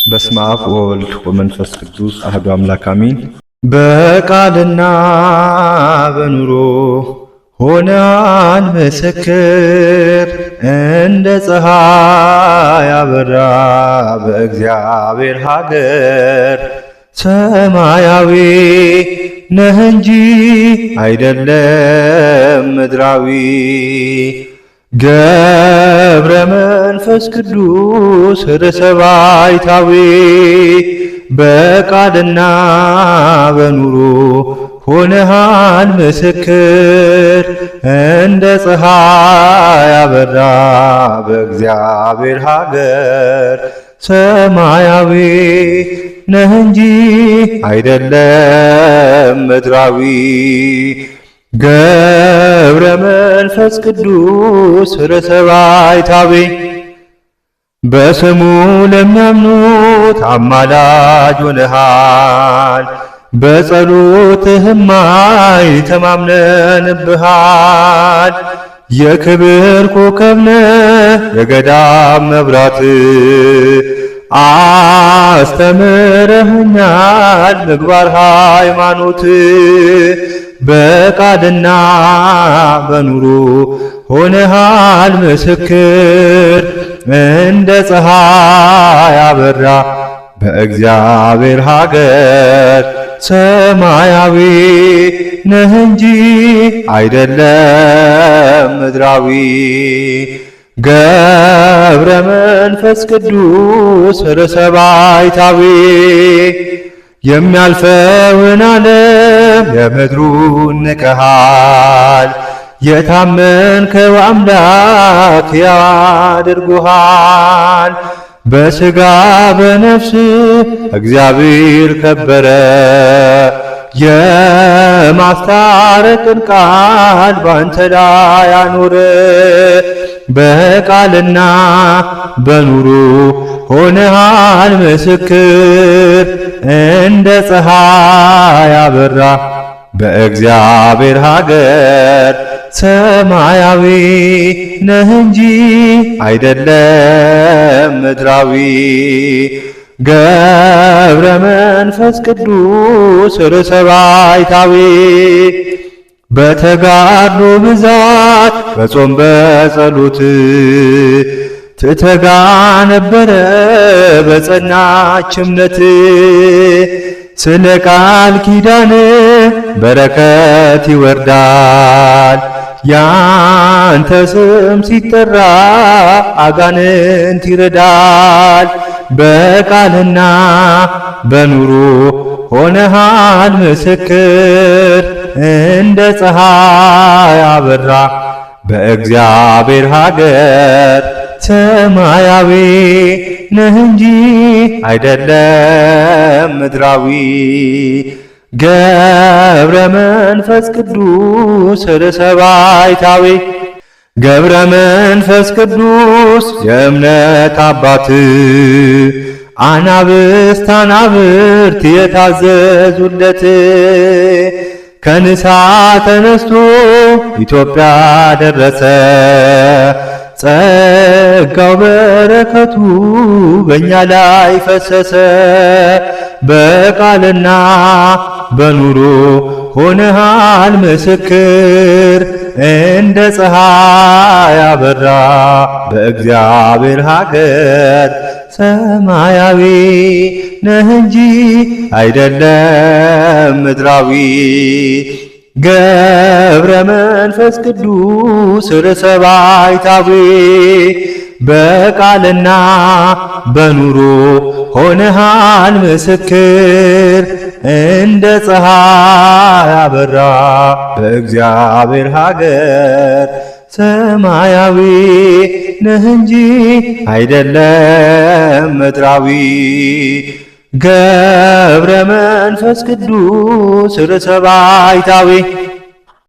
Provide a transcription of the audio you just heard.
በስመ አብ ወወልድ ወመንፈስ ቅዱስ አሐዱ አምላክ አሜን። በቃልና በኑሮ ሆነሃል ምስክር፣ እንደ ፀሐይ አበራ በእግዚአብሔር ሀገር። ሰማያዊ ነህ እንጂ አይደለም ምድራዊ፣ ገብረ መንፈስ ቅዱስ ርዕሰ ባሕታዊ። በቃልና በኑሮ ሆነሃል ምስክር፣ እንደ ፀሐይ አበራ በእግዚአብሔር ሀገር። ሰማያዊ ነህ እንጂ አይደለም ምድራዊ፣ ገብረ መንፈስ ቅዱስ ርዕሰ ባሕታዊ። በስሙ ለሚያምኑት አማላጅ ሆነሃል፣ በጸሎትህም ተማምነንብሃል። የክብር ኮከብ ነህ የገዳም መብራት፣ አስተምረህኛል ምግባር ሃይማኖት። በቃልና በኑሮ ሆነሃል ምስክር፣ እንደ ፀሐይ አበራ በእግዚአብሔር ሀገር። ሰማያዊ ነህ እንጂ አይደለም ምድራዊ፣ ገብረ መንፈስ ቅዱስ ርዕሰ ባሕታዊ። የሚያልፈውን ዓለም የምድሩን ንቀሃል፣ የታመንከው አምላክ ያድርጉሃል። በሥጋ በነፍስ እግዚአብሔር ከበረ፣ የማስታረቅን ቃል ባንተ ላይ አኖረ። በቃልና በኑሮ ሆነሃል ምስክር፣ እንደ ፀሐይ አበራ በእግዚአብሔር ሀገር። ሰማያዊ ነህ እንጂ አይደለም ምድራዊ፣ ገብረ መንፈስ ቅዱስ ርዕሰ ባሕታዊ። በተጋድሎ ብዛት በጾም በጸሎት ትተጋ ነበረ በጸናች እምነት። ስለ ቃል ኪዳን በረከት ይወርዳል፣ ያንተ ስም ሲጠራ አጋንንት ይረዳል። በቃልና በኑሮ ሆነሃል ምስክር፣ እንደ ፀሐይ አበራ በእግዚአብሔር ሀገር። ሰማያዊ ነህ እንጂ አይደለም ምድራዊ፣ ገብረ መንፈስ ቅዱስ ርዕሰ ባሕታዊ። ገብረ መንፈስ ቅዱስ የእምነት አባት፣ አናብርት የታዘዙለት። ከንሳ ተነስቶ ኢትዮጵያ ደረሰ፣ ጸጋው በረከቱ በእኛ ላይ ፈሰሰ። በቃልና በኑሮ ሆነሃል ምስክር፣ እንደ ፀሐይ አበራ በእግዚአብሔር ሀገር። ሰማያዊ ነህ እንጂ አይደለም ምድራዊ፣ ገብረ መንፈስ ቅዱስ ርዕሰ ባሕታዊ። በቃልና በኑሮ ሆነሃል ምስክር፣ እንደ ፀሐይ አበራ በእግዚአብሔር ሀገር። ሰማያዊ ነህ እንጂ አይደለም ምድራዊ፣ ገብረ መንፈስ ቅዱስ ርዕሰ ባሕታዊ።